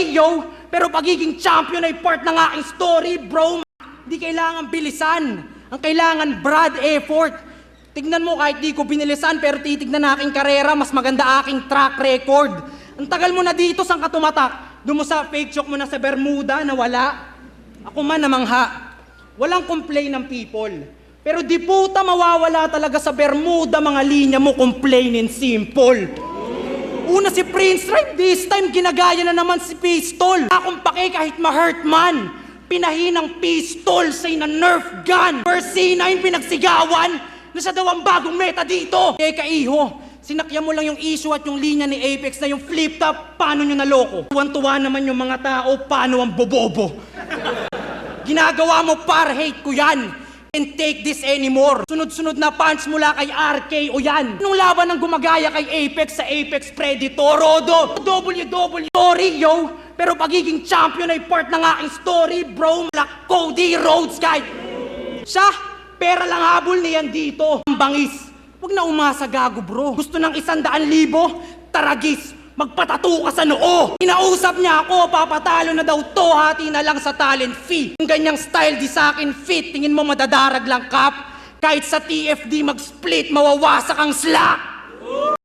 Sorry, yo, pero pagiging champion ay part ng aking story, bro. Di kailangan bilisan. Ang kailangan, brad, effort. Tignan mo, kahit di ko binilisan, pero titignan na aking karera, mas maganda aking track record. Ang tagal mo na dito, saan ka tumatak? Doon mo sa fake joke mo na sa Bermuda, na wala. Ako man namangha. Walang complain ng people. Pero di puta mawawala talaga sa Bermuda, mga linya mo, complain and simple. Una si Prince Rhyme, this time ginagaya na naman si Pistol. Akong pake kahit ma-hurt man. Pinahinang pistol say na Nerf gun. First C9 pinagsigawan na siya daw ang bagong meta dito. Teka iho, sinakyan mo lang yung issue at yung linya ni Apex na yung flip top, paano nyo naloko? Tuwan-tuwa naman yung mga tao, paano ang bobobo? Ginagawa mo par, hate ko yan. Can't take this anymore. Sunod-sunod na punch mula kay RK o yan. Nung laban ng gumagaya kay Apex sa Apex Predator, Rodo, WW. Sorry, yo, pero pagiging champion ay part ng aking story, bro. Black Cody Rhodes, kahit siya, pera lang habol niyan dito. Ang bangis. Huwag na umasa, gago, bro. Gusto ng 100,000, taragis. Magpatato ka sa noo. Inausap niya ako, papatalo na daw to, hati na lang sa talent fee. Yung ganyang style di sa akin fit, tingin mo madadarag lang kap. Kahit sa TFD mag-split, mawawasak ang slack.